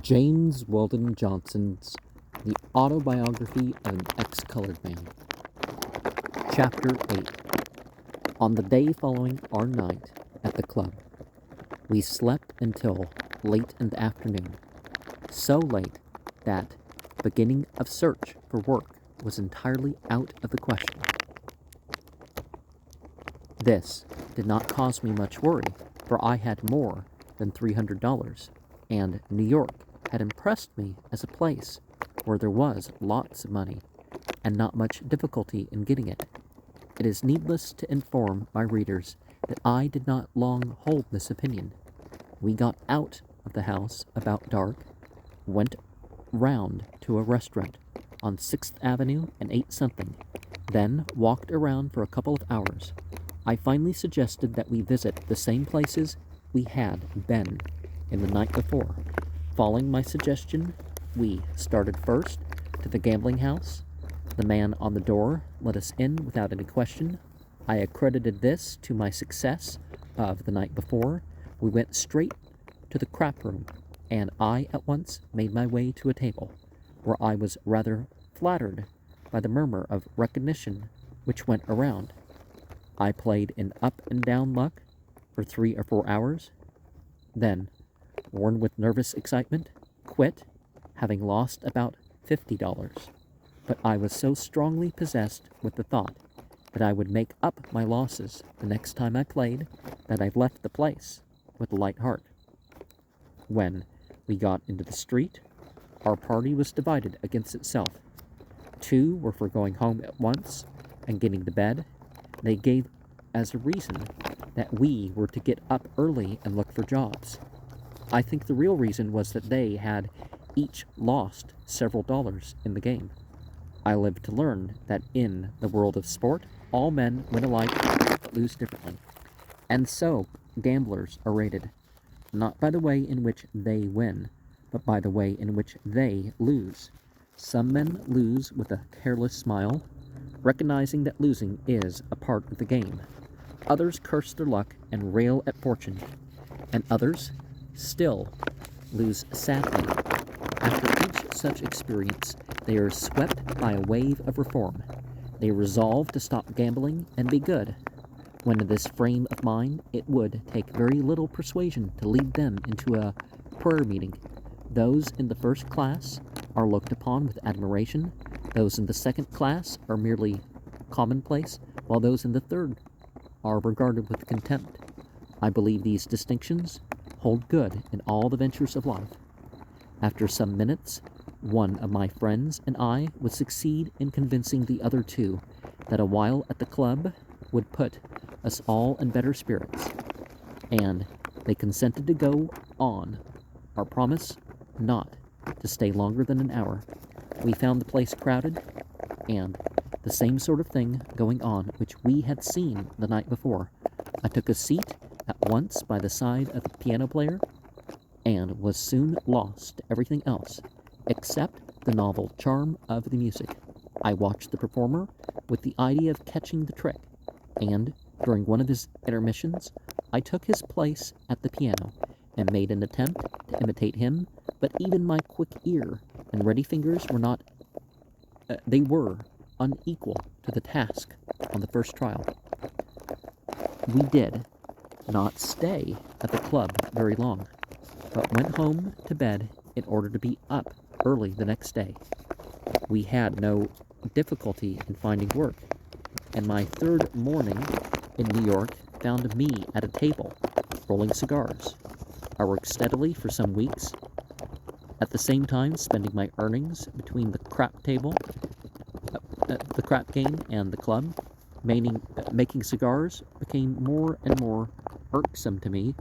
James Weldon Johnson's The Autobiography of an Ex-Colored Man. Chapter 8. On the day following our night at the club, we slept until late in the afternoon, so late that the beginning of search for work was entirely out of the question. This did not cause me much worry, for I had more than $300, and New York had impressed me as a place where there was lots of money and not much difficulty in getting it. It is needless to inform my readers that I did not long hold this opinion. We got out of the house about dark, went round to a restaurant on 6th Avenue and ate something, then walked around for a couple of hours. I finally suggested that we visit the same places we had been in the night before. Following my suggestion, we started first to the gambling house. The man on the door let us in without any question. I accredited this to my success of the night before. We went straight to the crap room, and I at once made my way to a table, where I was rather flattered by the murmur of recognition which went around. I played in up and down luck for 3 or 4 hours, then, worn with nervous excitement, quit, having lost about $50. But I was so strongly possessed with the thought that I would make up my losses the next time I played that I left the place with a light heart. When we got into the street, our party was divided against itself. 2 were for going home at once and getting to bed. They gave as a reason that we were to get up early and look for jobs. I think the real reason was that they had each lost several dollars in the game. I lived to learn that in the world of sport, all men win alike but lose differently. And so gamblers are rated, not by the way in which they win, but by the way in which they lose. Some men lose with a careless smile, recognizing that losing is a part of the game. Others curse their luck and rail at fortune, and others still lose sadly. After each such experience, they are swept by a wave of reform. They resolve to stop gambling and be good. When in this frame of mind, it would take very little persuasion to lead them into a prayer meeting. Those in the first class are looked upon with admiration. Those in the second class are merely commonplace, while those in the third are regarded with contempt. I believe these distinctions hold good in all the ventures of life. After some minutes, one of my friends and I would succeed in convincing the other 2 that a while at the club would put us all in better spirits, and they consented to go on our promise not to stay longer than an hour. We found the place crowded, and the same sort of thing going on which we had seen the night before. I took a seat at once by the side of the piano player, and was soon lost to everything else, except the novel charm of the music. I watched the performer with the idea of catching the trick, and during one of his intermissions, I took his place at the piano, and made an attempt to imitate him, but even my quick ear and ready fingers were not, they were unequal to the task on the first trial. We did not stay at the club very long, but went home to bed in order to be up early the next day. We had no difficulty in finding work, and my 3rd morning in New York found me at a table, rolling cigars. I worked steadily for some weeks, at the same time spending my earnings between the crap game and the club. Making cigars became more and more irksome to me.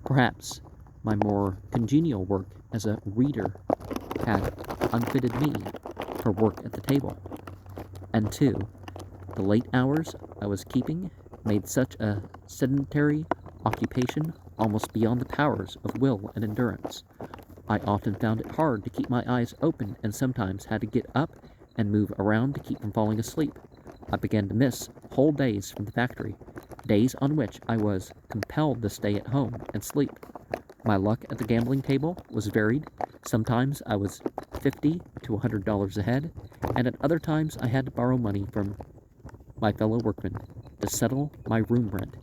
Perhaps my more congenial work as a reader had unfitted me for work at the table. And 2, the late hours I was keeping made such a sedentary occupation almost beyond the powers of will and endurance. I often found it hard to keep my eyes open, and sometimes had to get up and move around to keep from falling asleep. I began to miss whole days from the factory, days on which I was compelled to stay at home and sleep. My luck at the gambling table was varied. Sometimes I was $50 to $100 ahead, and at other times I had to borrow money from my fellow workmen to settle my room rent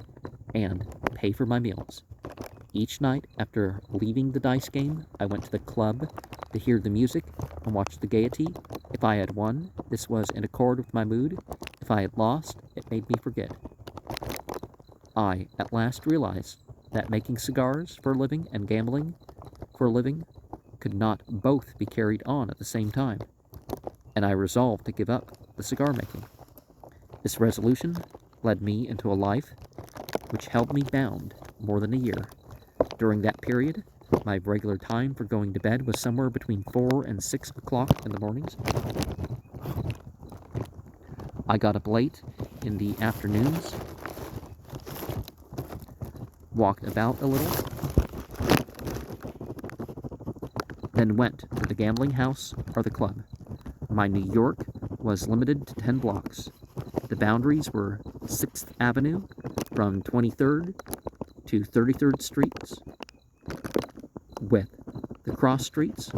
and pay for my meals. Each night after leaving the dice game, I went to the club to hear the music and watch the gaiety. If I had won, this was in accord with my mood. If I had lost, it made me forget. I at last realized that making cigars for a living and gambling for a living could not both be carried on at the same time, and I resolved to give up the cigar making. This resolution led me into a life which held me bound more than a year. During that period, my regular time for going to bed was somewhere between 4 and 6 o'clock in the mornings. I got up late in the afternoons, walked about a little, then went to the gambling house or the club. My New York was limited to 10 blocks. The boundaries were 6th Avenue from 23rd to 33rd Streets, with the cross streets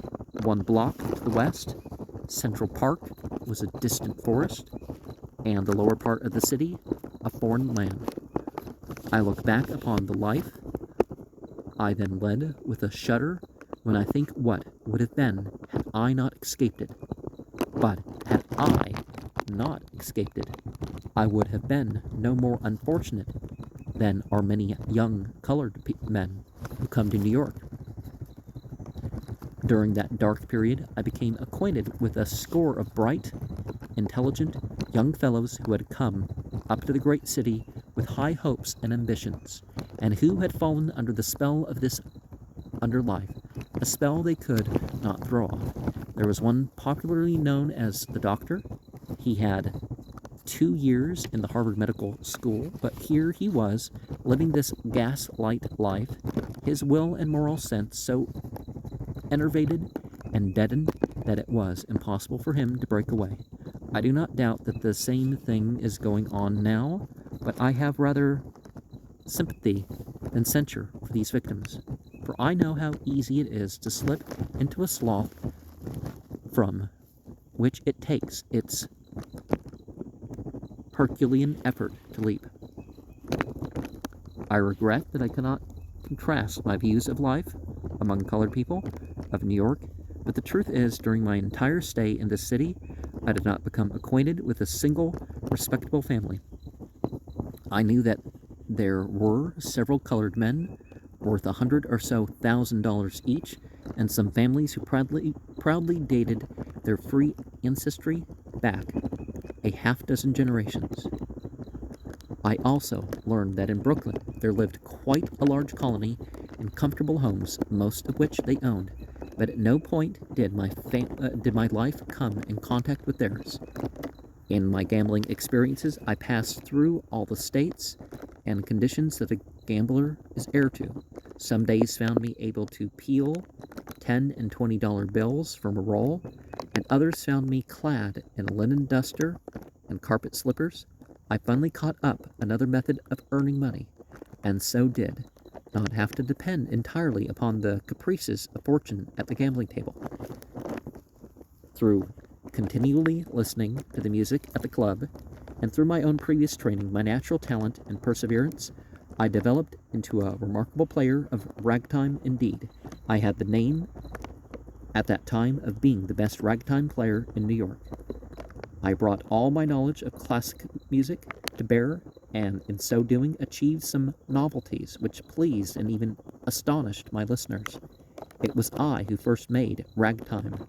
1 block to the west. Central Park was a distant forest, and the lower part of the city a foreign land. I look back upon the life I then led with a shudder when I think what would have been had I not escaped it. But had I not escaped it, I would have been no more unfortunate than are many young colored men who come to New York. During that dark period, I became acquainted with a score of bright, intelligent young fellows who had come up to the great city with high hopes and ambitions, and who had fallen under the spell of this under life, a spell they could not throw off. There was one popularly known as the Doctor. He had 2 years in the Harvard Medical School, but here he was, living this gaslight life, his will and moral sense so enervated and deadened that it was impossible for him to break away. I do not doubt that the same thing is going on now, but I have rather sympathy than censure for these victims, for I know how easy it is to slip into a slough from which it takes its Herculean effort to leap. I regret that I cannot contrast my views of life among colored people of New York, but the truth is, during my entire stay in this city, I did not become acquainted with a single respectable family. I knew that there were several colored men worth $100,000 or so each, and some families who proudly dated their free ancestry back a half-dozen generations. I also learned that in Brooklyn there lived quite a large colony in comfortable homes, most of which they owned, but at no point did my life come in contact with theirs. In my gambling experiences, I passed through all the states and conditions that a gambler is heir to. Some days found me able to peel $10 and $20 bills from a roll, and others found me clad in a linen duster and carpet slippers. I finally caught up another method of earning money, and so did not have to depend entirely upon the caprices of fortune at the gambling table. Through continually listening to the music at the club, and through my own previous training, my natural talent and perseverance, I developed into a remarkable player of ragtime indeed. I had the name at that time of being the best ragtime player in New York. I brought all my knowledge of classic music to bear, and in so doing achieved some novelties which pleased and even astonished my listeners. It was I who first made ragtime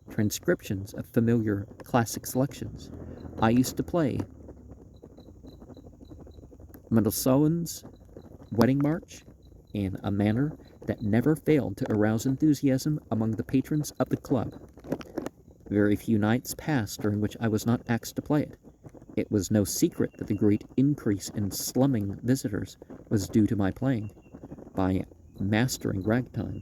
transcriptions of familiar classic selections. I used to play Mendelssohn's Wedding March in a manner that never failed to arouse enthusiasm among the patrons of the club. Very few nights passed during which I was not asked to play it. It was no secret that the great increase in slumming visitors was due to my playing. By mastering ragtime,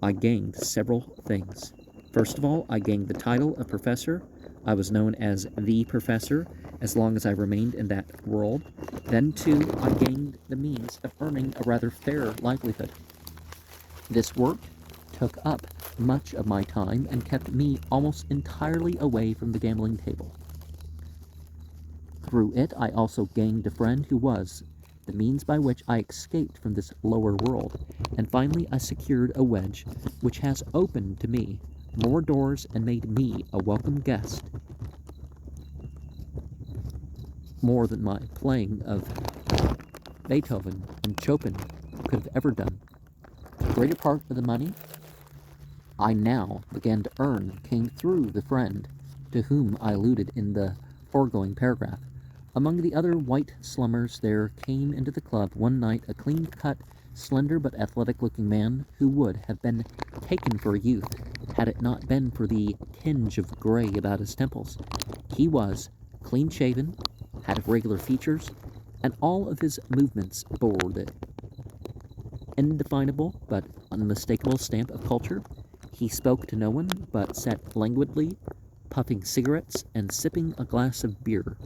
I gained several things. First of all, I gained the title of professor. I was known as the professor as long as I remained in that world. Then, too, I gained the means of earning a rather fair livelihood. This work took up much of my time and kept me almost entirely away from the gambling table. Through it, I also gained a friend who was the means by which I escaped from this lower world, and finally I secured a wedge which has opened to me more doors and made me a welcome guest, more than my playing of Beethoven and Chopin could have ever done. The greater part of the money I now began to earn came through the friend to whom I alluded in the foregoing paragraph. Among the other white slummers there came into the club one night a clean-cut, slender but athletic-looking man who would have been taken for a youth had it not been for the tinge of gray about his temples. He was clean-shaven, had regular features, and all of his movements bore the indefinable but unmistakable stamp of culture. He spoke to no one, but sat languidly, puffing cigarettes and sipping a glass of beer.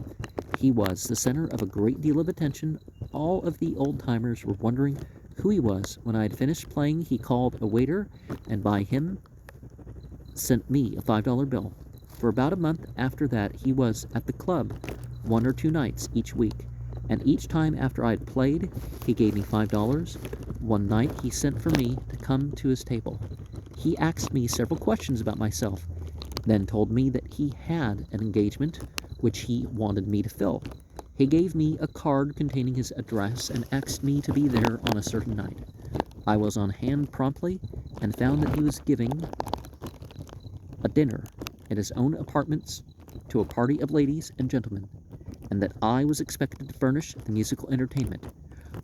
He was the center of a great deal of attention. All of the old-timers were wondering who he was. When I had finished playing, he called a waiter, and by him sent me a $5 bill. For about a month after that, he was at the club 1 or 2 nights each week, and each time after I had played, he gave me $5. One night, he sent for me to come to his table. He asked me several questions about myself, then told me that he had an engagement which he wanted me to fill. He gave me a card containing his address and asked me to be there on a certain night. I was on hand promptly and found that he was giving a dinner at his own apartments to a party of ladies and gentlemen, and that I was expected to furnish the musical entertainment.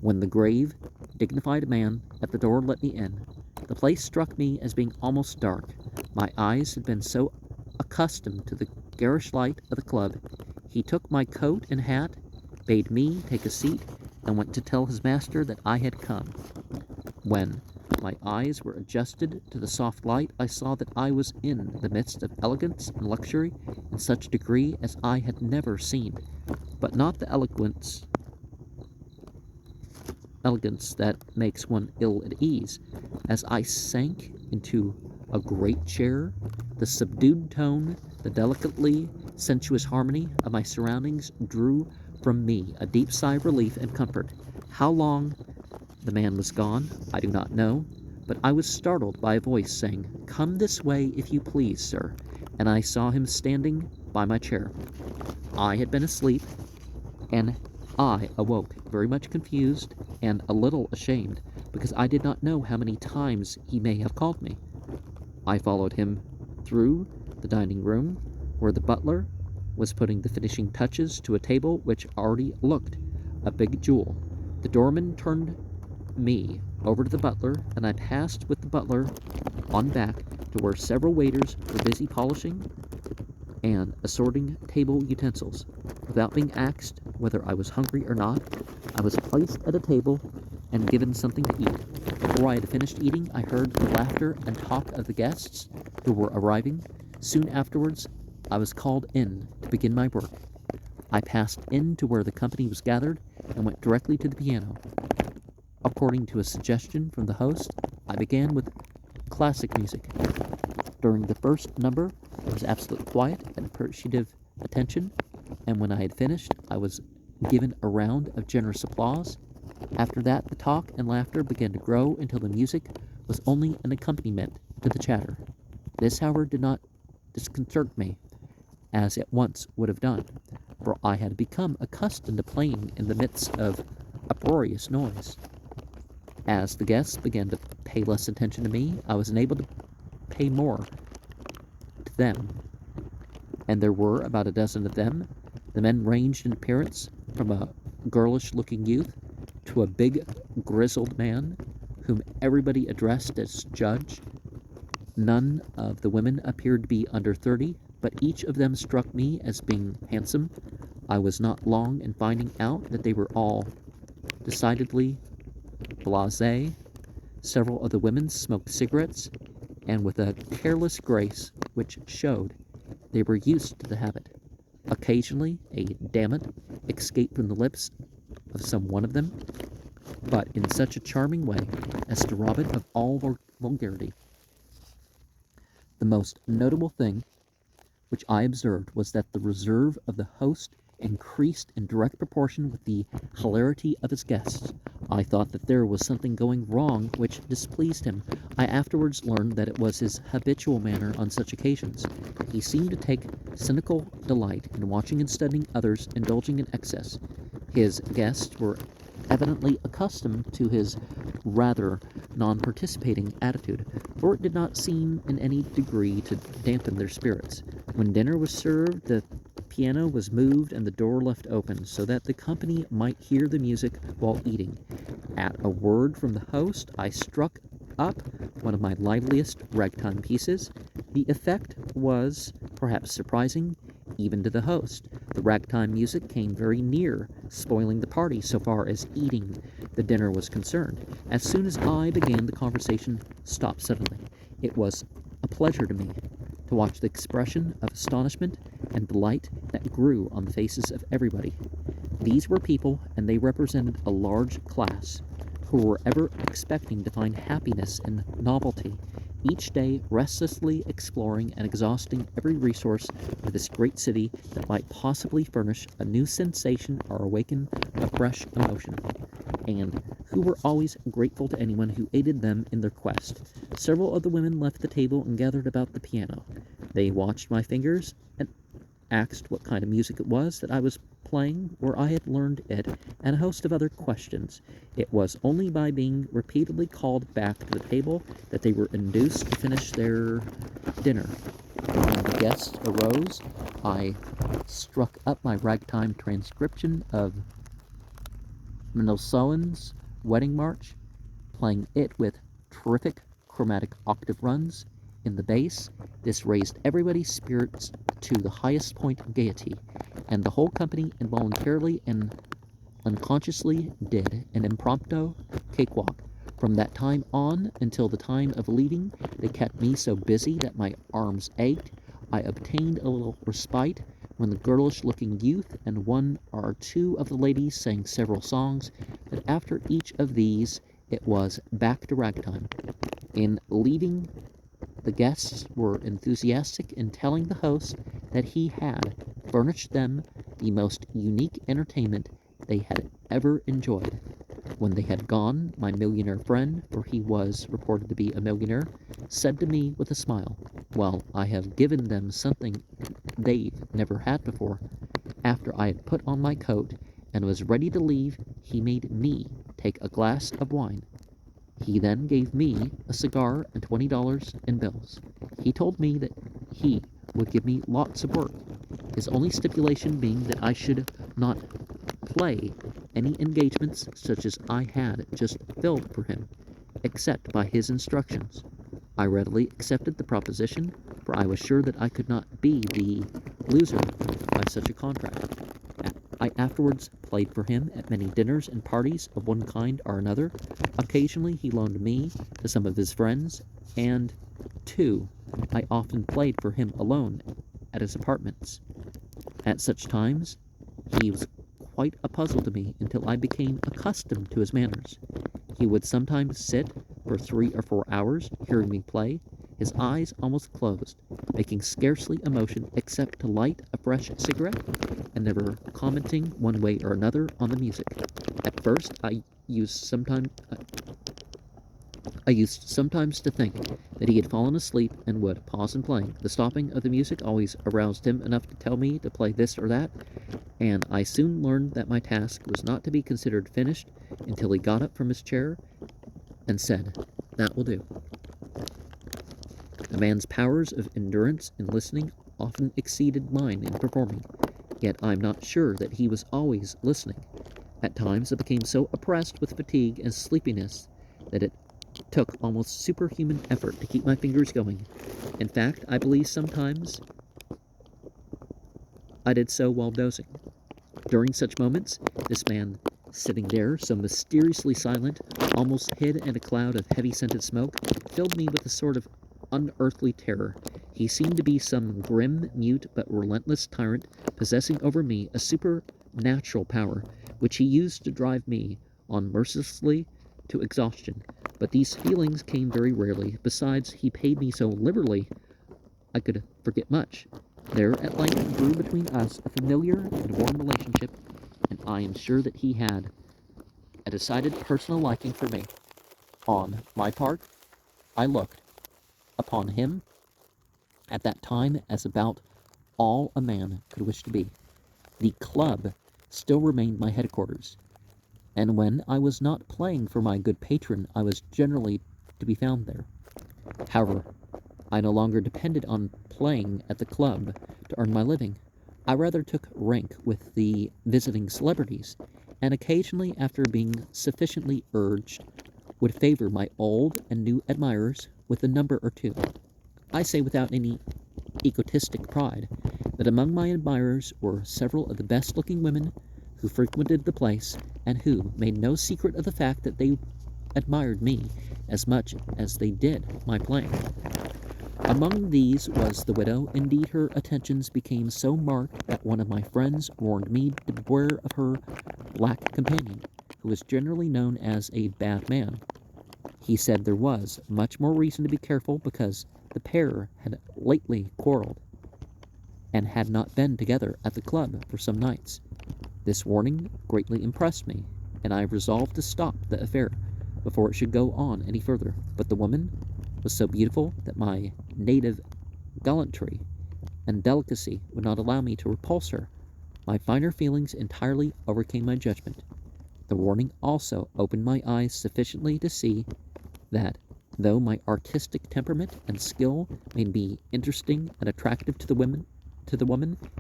When the grave, dignified man at the door let me in, the place struck me as being almost dark. My eyes had been so accustomed to the garish light of the club. He took my coat and hat, bade me take a seat, and went to tell his master that I had come. When my eyes were adjusted to the soft light, I saw that I was in the midst of elegance and luxury in such degree as I had never seen, but not the elegance that makes one ill at ease. As I sank into a great chair, the subdued tone, the delicately sensuous harmony of my surroundings drew from me a deep sigh of relief and comfort. How long the man was gone, I do not know, but I was startled by a voice saying, "Come this way, if you please, sir," and I saw him standing by my chair. I had been asleep, and I awoke very much confused and a little ashamed, because I did not know how many times he may have called me. I followed him through the dining room, where the butler was putting the finishing touches to a table which already looked a big jewel. The doorman turned me over to the butler, and I passed with the butler on back to where several waiters were busy polishing and assorting table utensils. Without being asked whether I was hungry or not, I was placed at a table and given something to eat. Before I had finished eating, I heard the laughter and talk of the guests who were arriving. Soon afterwards, I was called in to begin my work. I passed in to where the company was gathered and went directly to the piano. According to a suggestion from the host, I began with classic music. During the first number, there was absolute quiet and appreciative attention, and when I had finished, I was given a round of generous applause. After that, the talk and laughter began to grow until the music was only an accompaniment to the chatter. This, however, did not disconcert me, as it once would have done, for I had become accustomed to playing in the midst of uproarious noise. As the guests began to pay less attention to me, I was enabled to pay more to them, and there were about a dozen of them. The men ranged in appearance from a girlish-looking youth to a big, grizzled man whom everybody addressed as Judge. None of the women appeared to be under 30, but each of them struck me as being handsome. I was not long in finding out that they were all decidedly blasé. Several of the women smoked cigarettes, and with a careless grace which showed they were used to the habit. Occasionally, a "damn it" escaped from the lips of some one of them. but in such a charming way as to rob it of all vulgarity. The most notable thing which I observed was that the reserve of the host increased in direct proportion with the hilarity of his guests. I thought that there was something going wrong which displeased him. I afterwards learned that it was his habitual manner on such occasions. He seemed to take cynical delight in watching and studying others indulging in excess. His guests were evidently accustomed to his rather non-participating attitude, for it did not seem in any degree to dampen their spirits. When dinner was served, the piano was moved and the door left open so that the company might hear the music while eating. At a word from the host, I struck up one of my liveliest ragtime pieces. The effect was perhaps surprising even to the host. The ragtime music came very near spoiling the party so far as eating the dinner was concerned. As soon as I began, the conversation stopped suddenly. It was a pleasure to me to watch the expression of astonishment and delight that grew on the faces of everybody. These were people, and they represented a large class, who were ever expecting to find happiness in novelty, each day restlessly exploring and exhausting every resource of this great city that might possibly furnish a new sensation or awaken a fresh emotion, and who were always grateful to anyone who aided them in their quest. Several of the women left the table and gathered about the piano. They watched my fingers and asked what kind of music it was that I was playing, where I had learned it, and a host of other questions. It was only by being repeatedly called back to the table that they were induced to finish their dinner. When the guests arose, I struck up my ragtime transcription of Mendelssohn's Wedding March, playing it with terrific chromatic octave runs in the bass. This raised everybody's spirits to the highest point of gaiety, and the whole company involuntarily and unconsciously did an impromptu cakewalk. From that time on until the time of leaving, they kept me so busy that my arms ached. I obtained a little respite when the girlish-looking youth and one or two of the ladies sang several songs, but after each of these it was back to ragtime. In leaving, the guests were enthusiastic in telling the host that he had furnished them the most unique entertainment they had ever enjoyed. When they had gone, my millionaire friend, for he was reported to be a millionaire, said to me with a smile, "Well, I have given them something they've never had before." After I had put on my coat and was ready to leave, he made me take a glass of wine. He then gave me a cigar and $20 in bills. He told me that he would give me lots of work, his only stipulation being that I should not play any engagements such as I had just filled for him, except by his instructions. I readily accepted the proposition, for I was sure that I could not be the loser by such a contract. I afterwards played for him at many dinners and parties of one kind or another. Occasionally he loaned me to some of his friends, and, too, I often played for him alone at his apartments. At such times he was quite a puzzle to me until I became accustomed to his manners. He would sometimes sit for 3 or 4 hours hearing me play, his eyes almost closed, making scarcely a motion except to light a fresh cigarette, and never commenting one way or another on the music. At first I used sometimes to think that he had fallen asleep and would pause in playing. The stopping of the music always aroused him enough to tell me to play this or that, and I soon learned that my task was not to be considered finished until he got up from his chair and said, "That will do." A man's powers of endurance in listening often exceeded mine in performing, yet I am not sure that he was always listening. At times I became so oppressed with fatigue and sleepiness that it took almost superhuman effort to keep my fingers going. In fact, I believe sometimes I did so while dozing. During such moments, this man, sitting there so mysteriously silent, almost hid in a cloud of heavy-scented smoke, filled me with a sort of unearthly terror. He seemed to be some grim, mute, but relentless tyrant possessing over me a supernatural power, which he used to drive me, on mercilessly to exhaustion, but these feelings came very rarely. Besides, he paid me so liberally I could forget much. There at length grew between us a familiar and warm relationship, and I am sure that he had a decided personal liking for me. On my part, I looked upon him at that time as about all a man could wish to be. The club still remained my headquarters, and when I was not playing for my good patron, I was generally to be found there. However, I no longer depended on playing at the club to earn my living. I rather took rank with the visiting celebrities, and occasionally, after being sufficiently urged, would favor my old and new admirers with a number or two. I say without any egotistic pride that among my admirers were several of the best-looking women who frequented the place, and who made no secret of the fact that they admired me as much as they did my playing. Among these was the widow. Indeed, her attentions became so marked that one of my friends warned me to beware of her black companion, who was generally known as a bad man. He said there was much more reason to be careful because the pair had lately quarreled, and had not been together at the club for some nights. This warning greatly impressed me, and I resolved to stop the affair before it should go on any further. But the woman was so beautiful that my native gallantry and delicacy would not allow me to repulse her. My finer feelings entirely overcame my judgment. The warning also opened my eyes sufficiently to see that, though my artistic temperament and skill made me interesting and attractive to the woman,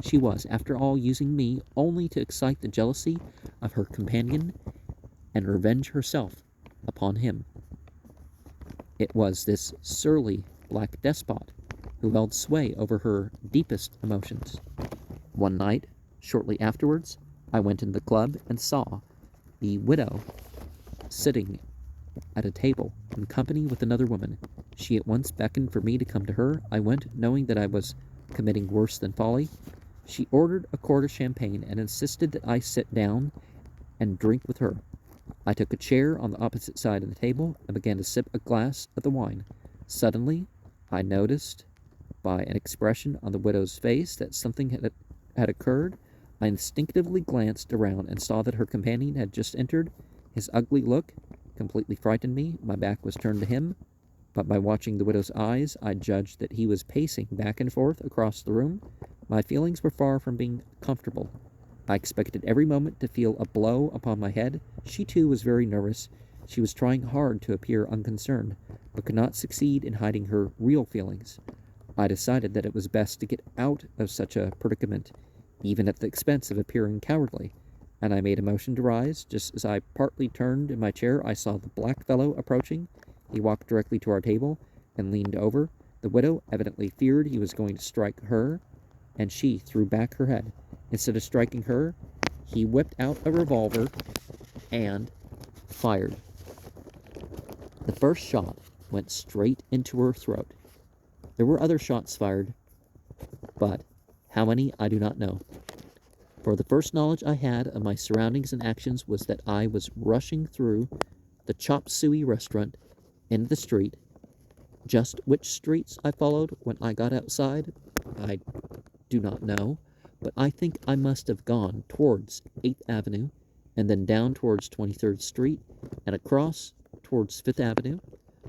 she was, after all, using me only to excite the jealousy of her companion and revenge herself upon him. It was this surly black despot who held sway over her deepest emotions. One night, shortly afterwards, I went into the club and saw the widow sitting at a table in company with another woman. She at once beckoned for me to come to her. I went, knowing that I was committing worse than folly. She ordered a quart of champagne and insisted that I sit down and drink with her. I took a chair on the opposite side of the table and began to sip a glass of the wine. Suddenly, I noticed by an expression on the widow's face that something had occurred. I instinctively glanced around and saw that her companion had just entered. His ugly look completely frightened me. My back was turned to him, but by watching the widow's eyes, I judged that he was pacing back and forth across the room. My feelings were far from being comfortable. I expected every moment to feel a blow upon my head. She, too, was very nervous. She was trying hard to appear unconcerned, but could not succeed in hiding her real feelings. I decided that it was best to get out of such a predicament, even at the expense of appearing cowardly, and I made a motion to rise. Just as I partly turned in my chair, I saw the black fellow approaching. He walked directly to our table and leaned over. The widow evidently feared he was going to strike her, and she threw back her head. Instead of striking her, he whipped out a revolver and fired. The first shot went straight into her throat. There were other shots fired, but how many I do not know. For the first knowledge I had of my surroundings and actions was that I was rushing through the chop suey restaurant into the street. Just which streets I followed when I got outside, I do not know, but I think I must have gone towards 8th Avenue, and then down towards 23rd Street, and across towards 5th Avenue.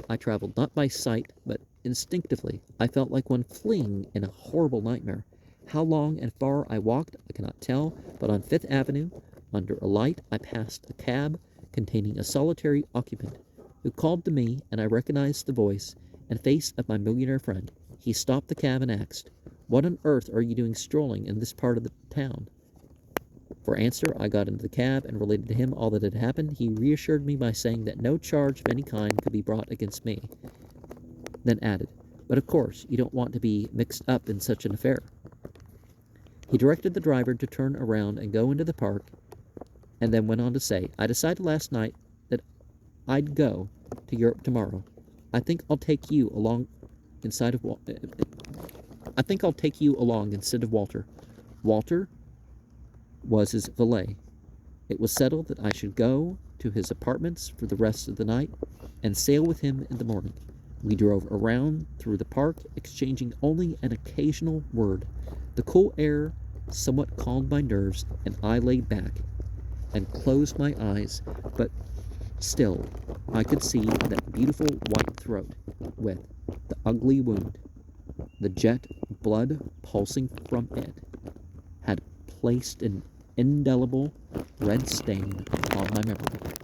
I traveled not by sight, but instinctively. I felt like one fleeing in a horrible nightmare. How long and far I walked, I cannot tell, but on 5th Avenue, under a light, I passed a cab containing a solitary occupant, who called to me, and I recognized the voice and face of my millionaire friend. He stopped the cab and asked, "What on earth are you doing strolling in this part of the town?" For answer, I got into the cab and related to him all that had happened. He reassured me by saying that no charge of any kind could be brought against me, then added, "But of course, you don't want to be mixed up in such an affair." He directed the driver to turn around and go into the park, and then went on to say, "I decided last night that I'd go to Europe tomorrow. I think I'll take you along instead of Walter. Walter was his valet. It was settled that I should go to his apartments for the rest of the night and sail with him in the morning. We drove around through the park, exchanging only an occasional word. The cool air somewhat calmed my nerves, and I lay back and closed my eyes, but still I could see that beautiful white throat with the ugly wound. The jet of blood pulsing from it had placed an indelible red stain on my memory.